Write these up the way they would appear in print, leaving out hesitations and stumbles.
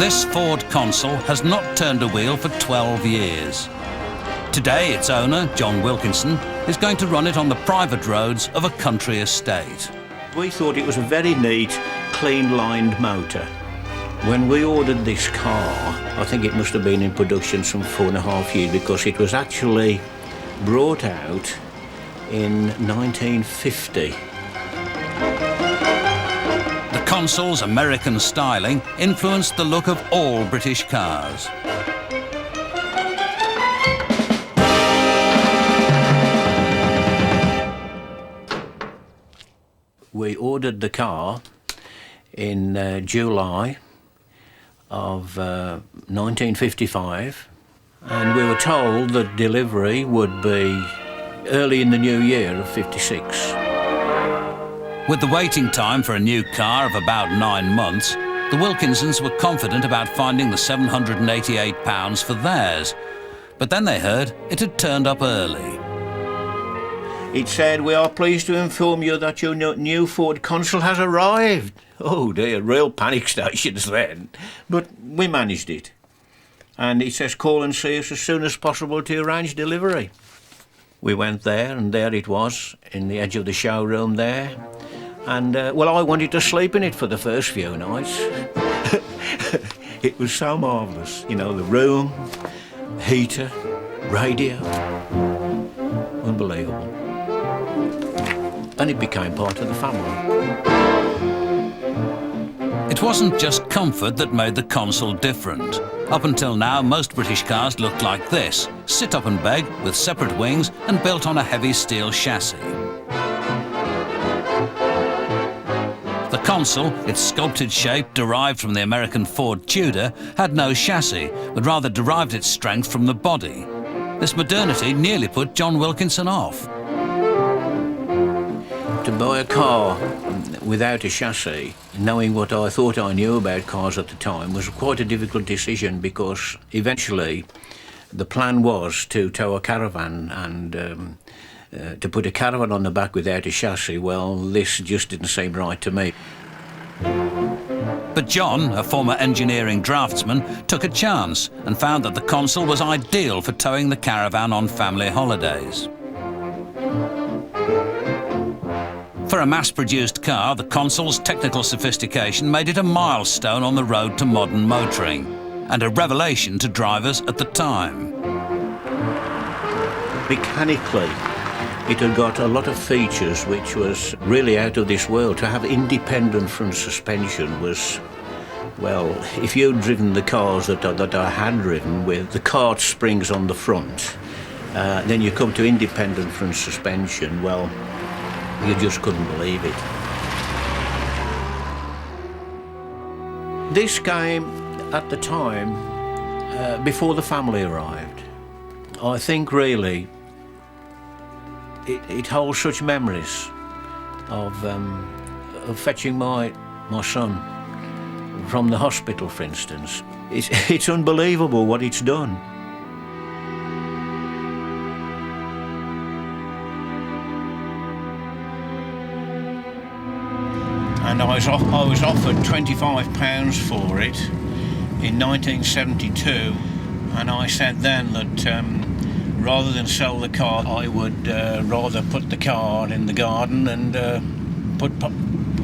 This Ford Consul has not turned a wheel for 12 years. Today, its owner, John Wilkinson, is going to run it on the private roads of a country estate. We thought it was a very neat, clean-lined motor. When we ordered this car, I think it must have been in production some 4.5 years, because it was actually brought out in 1950. The Consul's American styling influenced the look of all British cars. We ordered the car in July of 1955, and we were told that delivery would be early in the new year of 56. With the waiting time for a new car of about 9 months, the Wilkinsons were confident about finding the £788 for theirs. But then they heard it had turned up early. It said, "We are pleased to inform you that your new Ford Consul has arrived." Oh dear, real panic stations then. But we managed it. And it says, "Call and see us as soon as possible to arrange delivery." We went there, and there it was, in the edge of the showroom there. And, well, I wanted to sleep in it for the first few nights. It was so marvellous. You know, the room, heater, radio. Unbelievable. And it became part of the family. It wasn't just comfort that made the Consul different. Up until now, most British cars looked like this: sit up and beg, with separate wings and built on a heavy steel chassis. The Consul, its sculpted shape derived from the American Ford Tudor, had no chassis, but rather derived its strength from the body. This modernity nearly put John Wilkinson off. To buy a car without a chassis, knowing what I thought I knew about cars at the time, was quite a difficult decision, because eventually the plan was to tow a caravan, and to put a caravan on the back without a chassis, well, this just didn't seem right to me. But John, a former engineering draftsman, took a chance and found that the Consul was ideal for towing the caravan on family holidays. For a mass-produced car, the Consul's technical sophistication made it a milestone on the road to modern motoring, and a revelation to drivers at the time. Mechanically, it had got a lot of features which was really out of this world. To have independent front suspension was, well, if you'd driven the cars that I had driven with the cart springs on the front, then you come to independent front suspension, well, you just couldn't believe it. This came at the time before the family arrived. I think really it holds such memories of fetching my son from the hospital, for instance. It's unbelievable what it's done. And I was offered £25 for it in 1972, and I said then that rather than sell the car, I would rather put the car in the garden and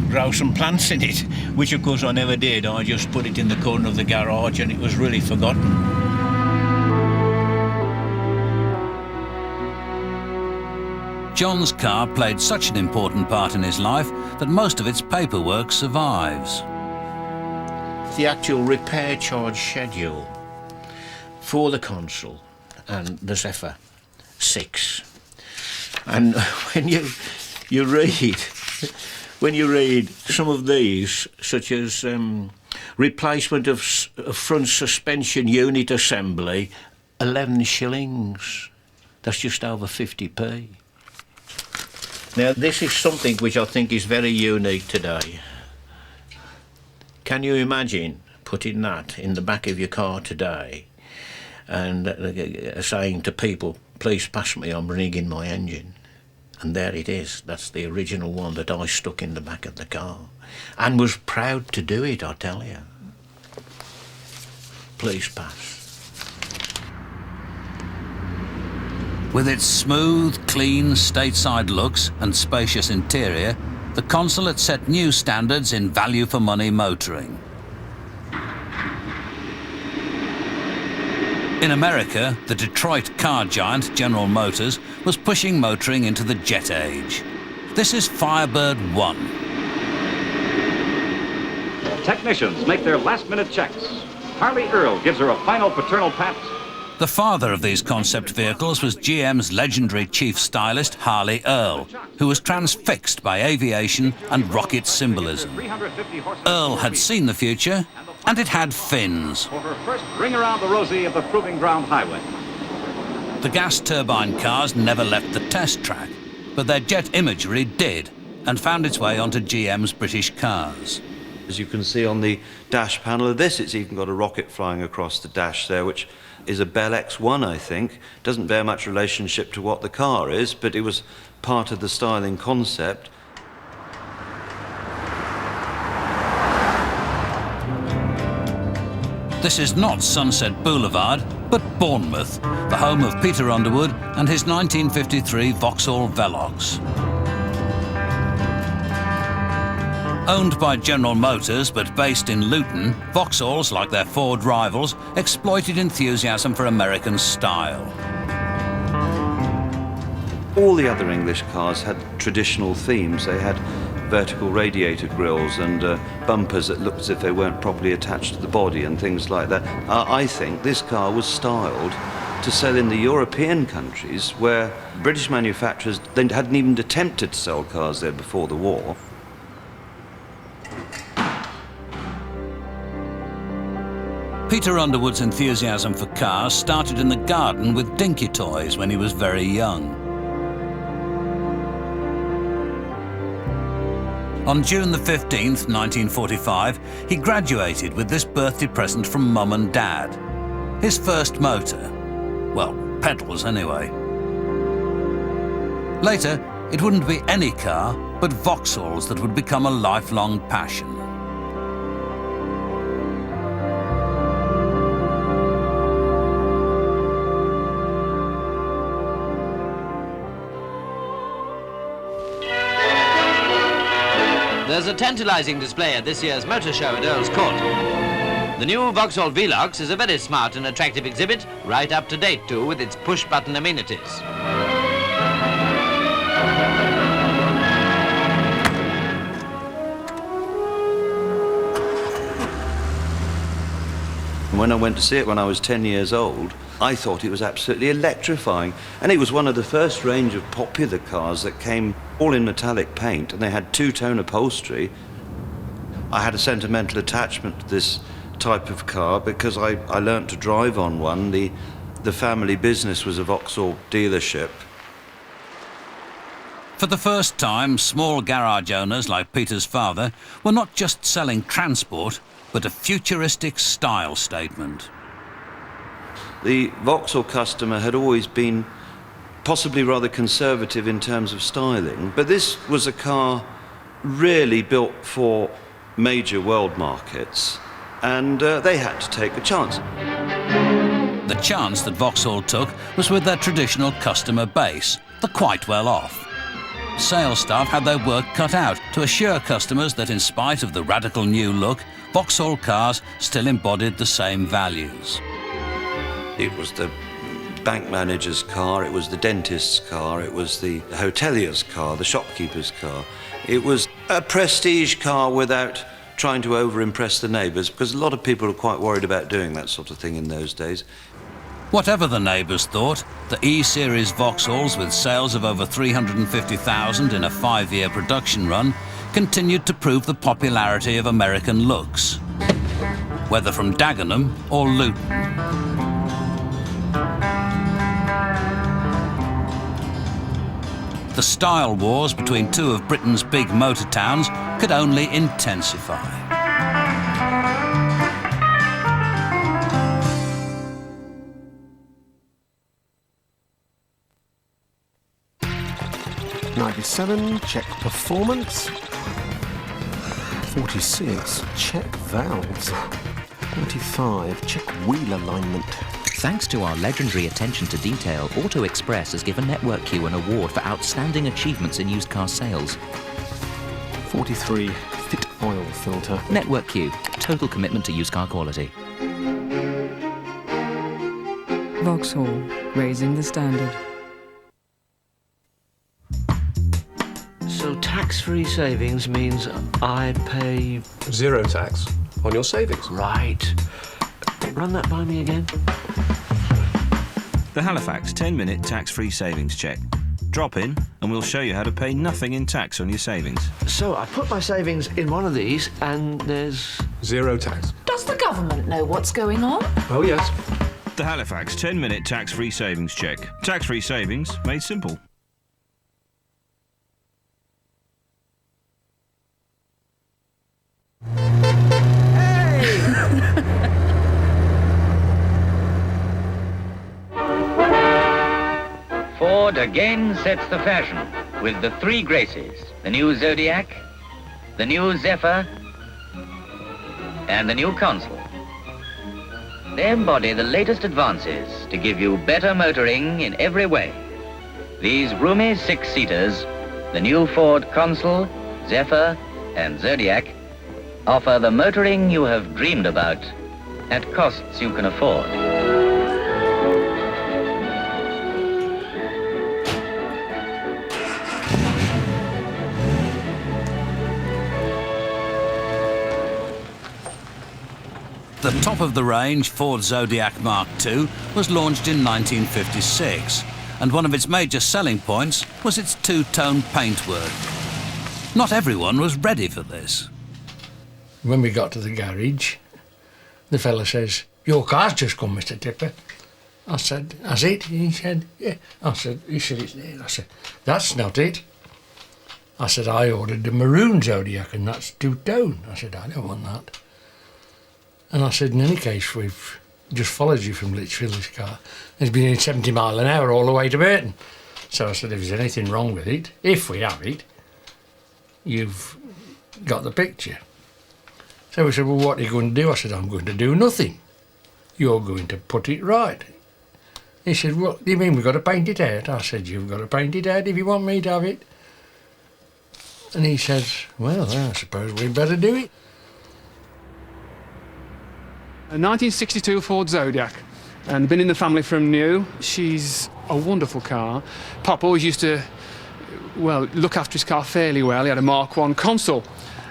grow some plants in it, which of course I never did. I just put it in the corner of the garage, and it was really forgotten. John's car played such an important part in his life that most of its paperwork survives. The actual repair charge schedule for the Consul and the Zephyr 6. And when you read some of these, such as replacement of front suspension unit assembly, 11 shillings. That's just over 50p. Now, this is something which I think is very unique today. Can you imagine putting that in the back of your car today and saying to people, "Please pass me, I'm ringing my engine"? And there it is. That's the original one that I stuck in the back of the car, and was proud to do it, I tell you. Please pass. With its smooth, clean, stateside looks and spacious interior, the Consul had set new standards in value-for-money motoring. In America, the Detroit car giant General Motors was pushing motoring into the jet age. This is Firebird 1. Technicians make their last-minute checks. Harley Earl gives her a final paternal pat. The father of these concept vehicles was GM's legendary chief stylist, Harley Earl, who was transfixed by aviation and rocket symbolism. Earl had seen the future, and it had fins. For her first ring around the rosy of the Proving Ground Highway. The gas turbine cars never left the test track, but their jet imagery did, and found its way onto GM's British cars. As you can see on the dash panel of this, it's even got a rocket flying across the dash there, which is a Bell X1, I think. Doesn't bear much relationship to what the car is, but it was part of the styling concept. This is not Sunset Boulevard, but Bournemouth, the home of Peter Underwood and his 1953 Vauxhall Velox. Owned by General Motors but based in Luton, Vauxhalls, like their Ford rivals, exploited enthusiasm for American style. All the other English cars had traditional themes. They had vertical radiator grills and bumpers that looked as if they weren't properly attached to the body and things like that. I think this car was styled to sell in the European countries where British manufacturers hadn't even attempted to sell cars there before the war. Peter Underwood's enthusiasm for cars started in the garden with dinky toys when he was very young. On June the 15th, 1945, he graduated with this birthday present from Mum and Dad. His first motor. Well, pedals anyway. Later, it wouldn't be any car, but Vauxhalls that would become a lifelong passion. There's a tantalising display at this year's motor show at Earl's Court. The new Vauxhall Velox is a very smart and attractive exhibit, right up to date too, with its push-button amenities. When I went to see it when I was 10 years old, I thought it was absolutely electrifying. And it was one of the first range of popular cars that came all in metallic paint, and they had two-tone upholstery. I had a sentimental attachment to this type of car because I learnt to drive on one. The family business was a Vauxhall dealership. For the first time, small garage owners like Peter's father were not just selling transport, but a futuristic style statement. The Vauxhall customer had always been possibly rather conservative in terms of styling, but this was a car really built for major world markets, and they had to take a chance. The chance that Vauxhall took was with their traditional customer base, the quite well off. Sales staff had their work cut out to assure customers that in spite of the radical new look, Vauxhall cars still embodied the same values. It was the bank manager's car, it was the dentist's car, it was the hotelier's car, the shopkeeper's car. It was a prestige car without trying to over-impress the neighbours, because a lot of people were quite worried about doing that sort of thing in those days. Whatever the neighbours thought, the E-Series Vauxhalls, with sales of over 350,000 in a 5-year production run, continued to prove the popularity of American looks, whether from Dagenham or Luton. The style wars between two of Britain's big motor towns could only intensify. '97, check performance. 46, check valves. 45, check wheel alignment. Thanks to our legendary attention to detail, Auto Express has given Network Q an award for outstanding achievements in used car sales. 43, fit oil filter. Network Q, total commitment to used car quality. Vauxhall, raising the standard. So tax-free savings means I pay... Zero tax on your savings. Right. Run that by me again. The Halifax 10-minute tax-free savings check. Drop in and we'll show you how to pay nothing in tax on your savings. So I put my savings in one of these and there's... Zero tax. Does the government know what's going on? Oh, yes. The Halifax 10-minute tax-free savings check. Tax-free savings made simple. Ford again sets the fashion with the three Graces, the new Zodiac, the new Zephyr, and the new Consul. They embody the latest advances to give you better motoring in every way. These roomy six-seaters, the new Ford Consul, Zephyr, and Zodiac, offer the motoring you have dreamed about at costs you can afford. The top-of-the-range Ford Zodiac Mark II was launched in 1956, and one of its major selling points was its two-tone paintwork. Not everyone was ready for this. When we got to the garage, the fella says, "Your car's just come, Mr. Tipper." I said, "Has it?" He said, "Yeah." He said, "It's there." I said, "That's not it." I said, "I ordered the maroon Zodiac and that's two-tone." I said, "I don't want that." And I said, "In any case, we've just followed you from Lichfield, this car. It's been in 70 mile an hour all the way to Burton." So I said, "If there's anything wrong with it, if we have it, you've got the picture." So he said, "Well, what are you going to do?" I said, "I'm going to do nothing. You're going to put it right." He said, "What do you mean we've got to paint it out?" I said, "You've got to paint it out if you want me to have it." And he says, "Well, I suppose we'd better do it." A 1962 Ford Zodiac, and been in the family from new. She's a wonderful car. Pop always used to, well, look after his car fairly well. He had a Mark I Consul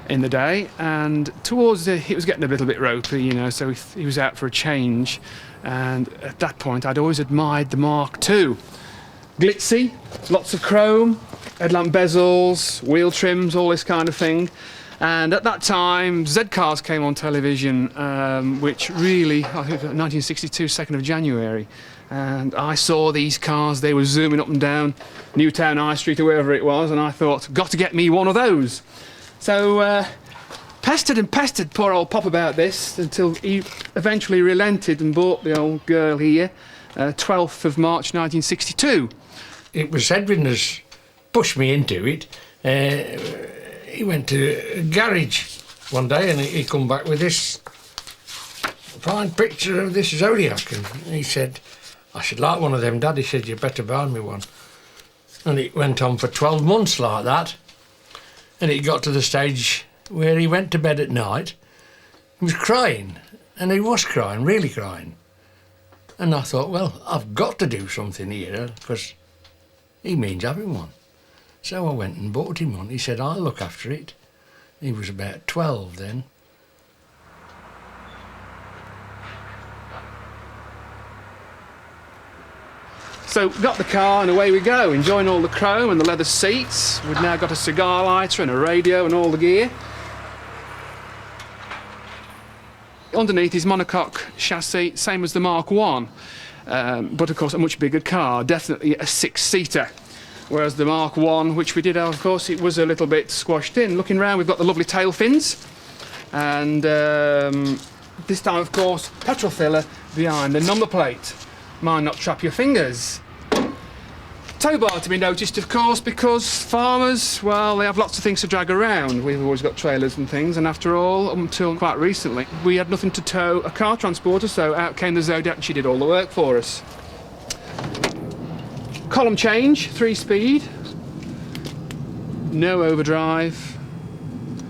in the day, and towards it was getting a little bit ropey, you know, so he was out for a change. And at that point, I'd always admired the Mark II. Glitzy, lots of chrome, headlamp bezels, wheel trims, all this kind of thing. And at that time, Z-Cars came on television, which really, I think 1962, 2nd of January. And I saw these cars, they were zooming up and down Newtown High Street or wherever it was, and I thought, got to get me one of those. So, pestered and pestered poor old Pop about this until he eventually relented and bought the old girl here, 12th of March 1962. It was Edwin that's pushed me into it. He went to a garage one day and he come back with this fine picture of this Zodiac, and he said, "I should like one of them, Dad." He said, "You better buy me one." And it went on for 12 months like that, and it got to the stage where he went to bed at night. He was crying, and he was crying, really crying. And I thought, well, I've got to do something here, because he means having one. So I went and bought him one. He said, "I'll look after it." He was about 12 then. So got the car and away we go, enjoying all the chrome and the leather seats. We've now got a cigar lighter and a radio and all the gear. Underneath is monocoque chassis, same as the Mark I, but of course a much bigger car, definitely a six-seater. Whereas the Mark I, which we did, of course, it was a little bit squashed in. Looking round, we've got the lovely tail fins, and this time, of course, petrol filler behind the number plate. Mind not trap your fingers. tow bar to be noticed, of course, because farmers, well, they have lots of things to drag around. We've always got trailers and things, and after all, until quite recently, we had nothing to tow a car transporter, so out came the Zodiac and she did all the work for us. Column change, 3-speed. No overdrive.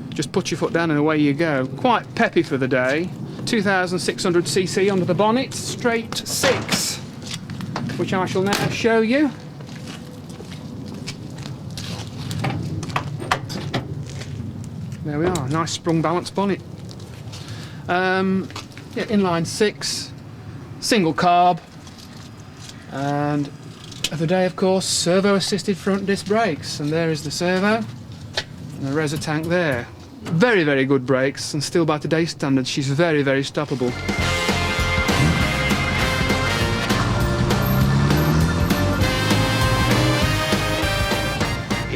Just put your foot down and away you go. Quite peppy for the day. 2,600cc under the bonnet, straight 6, which I shall now show you. There we are, nice sprung balance bonnet. Yeah, inline 6, single carb, and of the day, of course, servo-assisted front disc brakes. And there is the servo, and the Reza tank there. Very, very good brakes, and still by today's standards, she's very, very stoppable.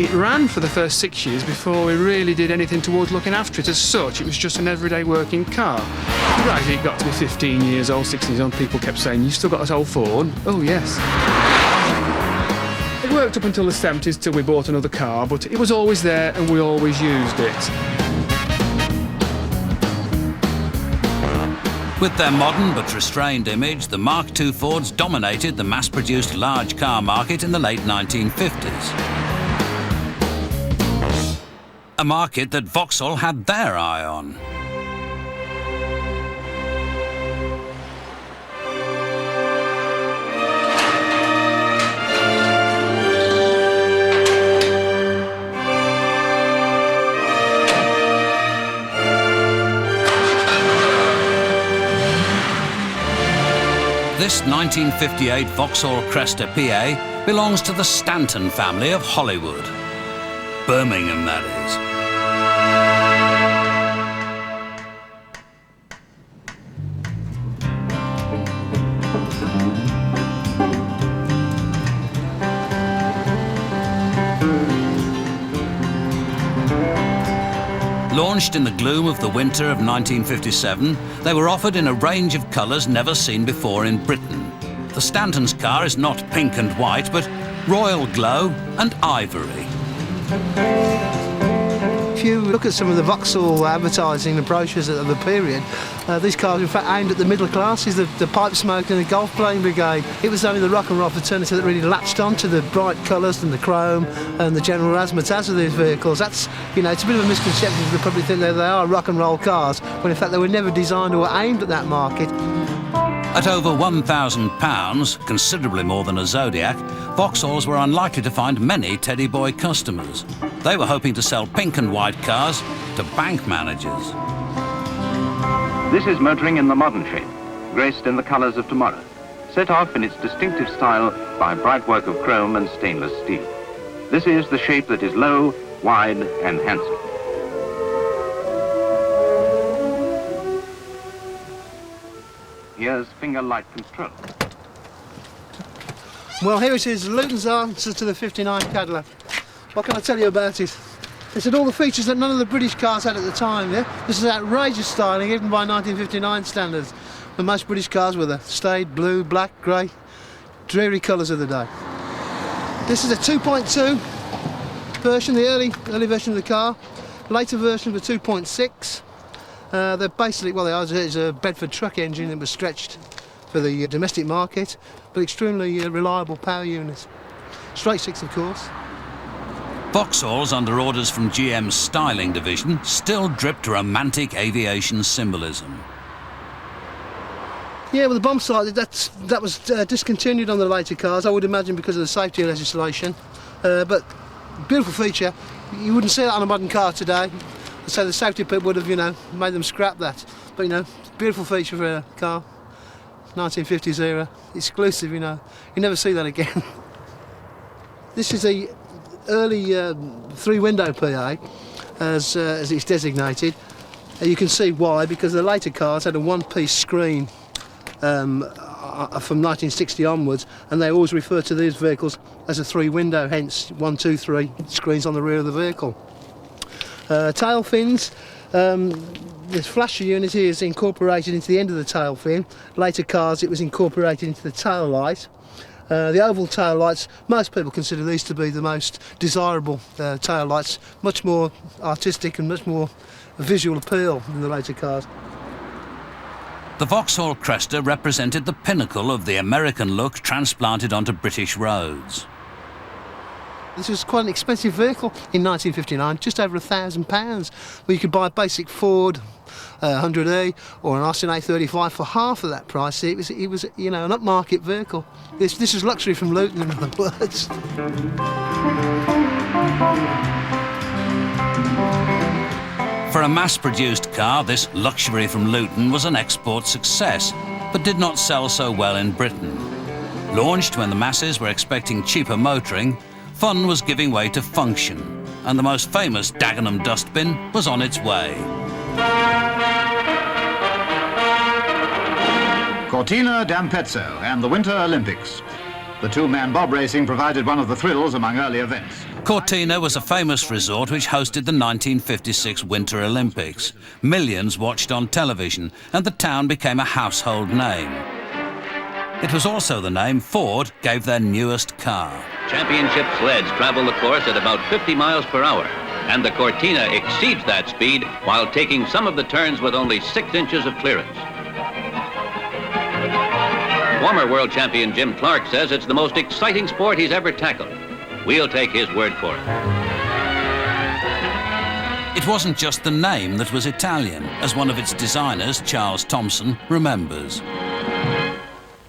It ran for the first 6 years before we really did anything towards looking after it as such. It was just an everyday working car. Right, it got to be 15 years old, 16 years old, people kept saying, "You still got that old Ford?" Oh, yes. It worked up until the 70s till we bought another car, but it was always there and we always used it. With their modern but restrained image, the Mark II Fords dominated the mass-produced large car market in the late 1950s. A market that Vauxhall had their eye on. This 1958 Vauxhall Cresta PA belongs to the Stanton family of Hollywood. Birmingham, that is. Launched in the gloom of the winter of 1957, they were offered in a range of colours never seen before in Britain. The Stanton's car is not pink and white, but royal glow and ivory. If you look at some of the Vauxhall advertising, the brochures of the period, these cars were in fact aimed at the middle classes, the pipe smoking and the golf playing brigade. It was only the rock and roll fraternity that really latched onto the bright colours and the chrome and the general razzmatazz of these vehicles. That's, you know, it's a bit of a misconception that they probably think that they are rock and roll cars, when in fact they were never designed or aimed at that market. At over £1,000, considerably more than a Zodiac, Vauxhalls were unlikely to find many Teddy Boy customers. They were hoping to sell pink and white cars to bank managers. This is motoring in the modern shape, graced in the colours of tomorrow, set off in its distinctive style by bright work of chrome and stainless steel. This is the shape that is low, wide and handsome. Here's finger light control. Well, here it is, Luton's answer to the 59 Cadillac. What can I tell you about it? It's had all the features that none of the British cars had at the time, yeah? This is outrageous styling, even by 1959 standards. When most British cars were the staid blue, black, grey, dreary colours of the day. This is a 2.2 version, the early version of the car. Later version of a 2.6. They're basically, well, it's a Bedford truck engine that was stretched for the domestic market, but extremely reliable power unit. Straight 6, of course. Vauxhalls, under orders from GM's styling division, still dripped romantic aviation symbolism. Yeah, well, the bomb sight, that was discontinued on the later cars, I would imagine because of the safety legislation. But beautiful feature. You wouldn't see that on a modern car today. So the safety people would have, you know, made them scrap that. But, you know, beautiful feature for a car. 1950s era. Exclusive, you know. You never see that again. This is a early 3-window PA, as it's designated. You can see why, because the later cars had a one-piece screen from 1960 onwards, and they always refer to these vehicles as a 3-window, hence 1, 2, 3 screens on the rear of the vehicle. Tail fins, this flasher unit here is incorporated into the end of the tail fin. Later cars it was incorporated into the tail light. The oval tail lights, most people consider these to be the most desirable tail lights, much more artistic and much more visual appeal than the later cars. The Vauxhall Cresta represented the pinnacle of the American look transplanted onto British roads. This was quite an expensive vehicle in 1959, just over £1,000. Well, you could buy a basic Ford 100E or an Austin A35 for half of that price. It was you know, an upmarket vehicle. This is luxury from Luton, in other words. For a mass-produced car, this luxury from Luton was an export success, but did not sell so well in Britain. Launched when the masses were expecting cheaper motoring, fun was giving way to function, and the most famous Dagenham dustbin was on its way. Cortina d'Ampezzo and the Winter Olympics. The two-man bob racing provided one of the thrills among early events. Cortina was a famous resort which hosted the 1956 Winter Olympics. Millions watched on television, and the town became a household name. It was also the name Ford gave their newest car. Championship sleds travel the course at about 50 miles per hour, and the Cortina exceeds that speed while taking some of the turns with only 6 inches of clearance. Former world champion Jim Clark says it's the most exciting sport he's ever tackled. We'll take his word for it. It wasn't just the name that was Italian, as one of its designers, Charles Thompson, remembers.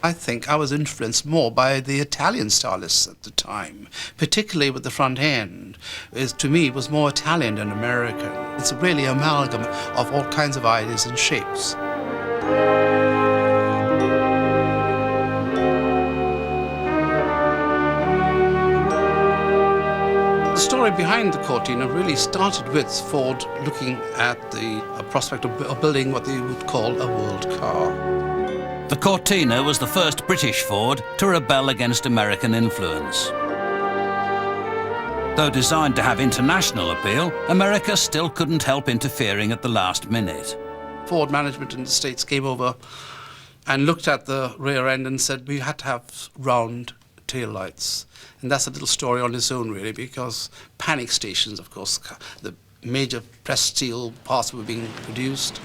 I think I was influenced more by the Italian stylists at the time, particularly with the front end. To me, it was more Italian than American. It's really an amalgam of all kinds of ideas and shapes. The story behind the Cortina really started with Ford looking at the prospect of building what they would call a world car. The Cortina was the first British Ford to rebel against American influence. Though designed to have international appeal, America still couldn't help interfering at the last minute. Ford management in the States came over and looked at the rear end and said we had to have round tail lights. And that's a little story on its own, really, because panic stations, of course, the major pressed steel parts were being produced.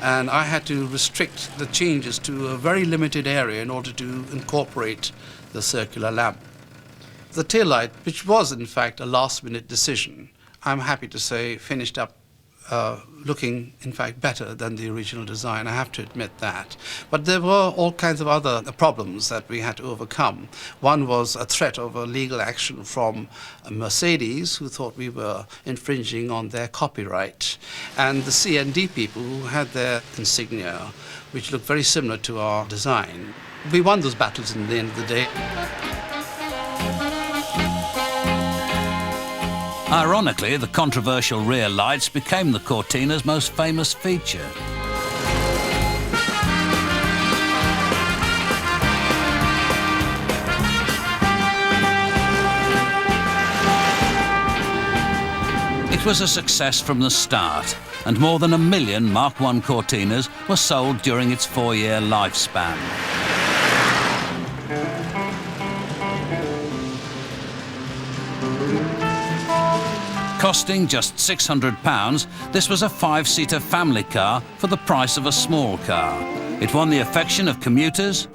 And I had to restrict the changes to a very limited area in order to incorporate the circular lamp. The taillight, which was in fact a last-minute decision, I'm happy to say finished up looking in fact better than the original design. I have to admit that. But there were all kinds of other problems that we had to overcome. One was a threat of a legal action from Mercedes, who thought we were infringing on their copyright, and the C&D people who had their insignia, which looked very similar to our design. We won those battles in the end of the day. Ironically, the controversial rear lights became the Cortina's most famous feature. It was a success from the start, and more than 1 million Mark I Cortinas were sold during its 4-year lifespan. Costing just £600, this was a 5-seater family car for the price of a small car. It won the affection of commuters,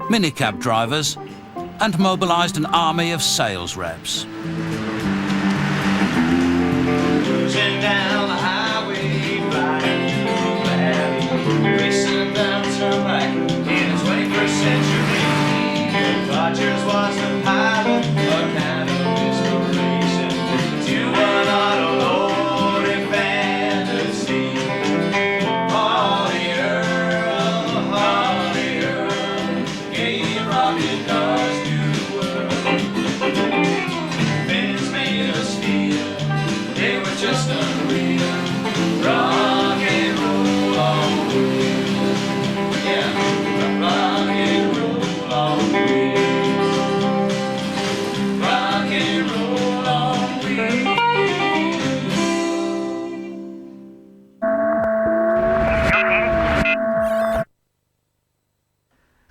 minicab drivers, and mobilised an army of sales reps. Cruising down the highway, flying to the valley, racing down the turnpike in the 21st century. Rogers was the pilot, a kind of inspiration to an auto-loading fantasy. Holly Earl, gave rocket cars to the world. Fins made of steel, they were just unreal. Rock and roll on wheels. Yeah, rock and roll on wheels. Rock and roll on wheels.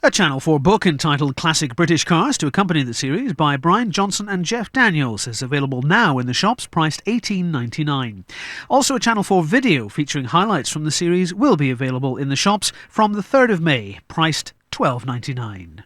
A Channel 4 book entitled Classic British Cars to accompany the series by Brian Johnson and Jeff Daniels is available now in the shops, priced $18.99. Also, a Channel 4 video featuring highlights from the series will be available in the shops from the 3rd of May, priced $12.99.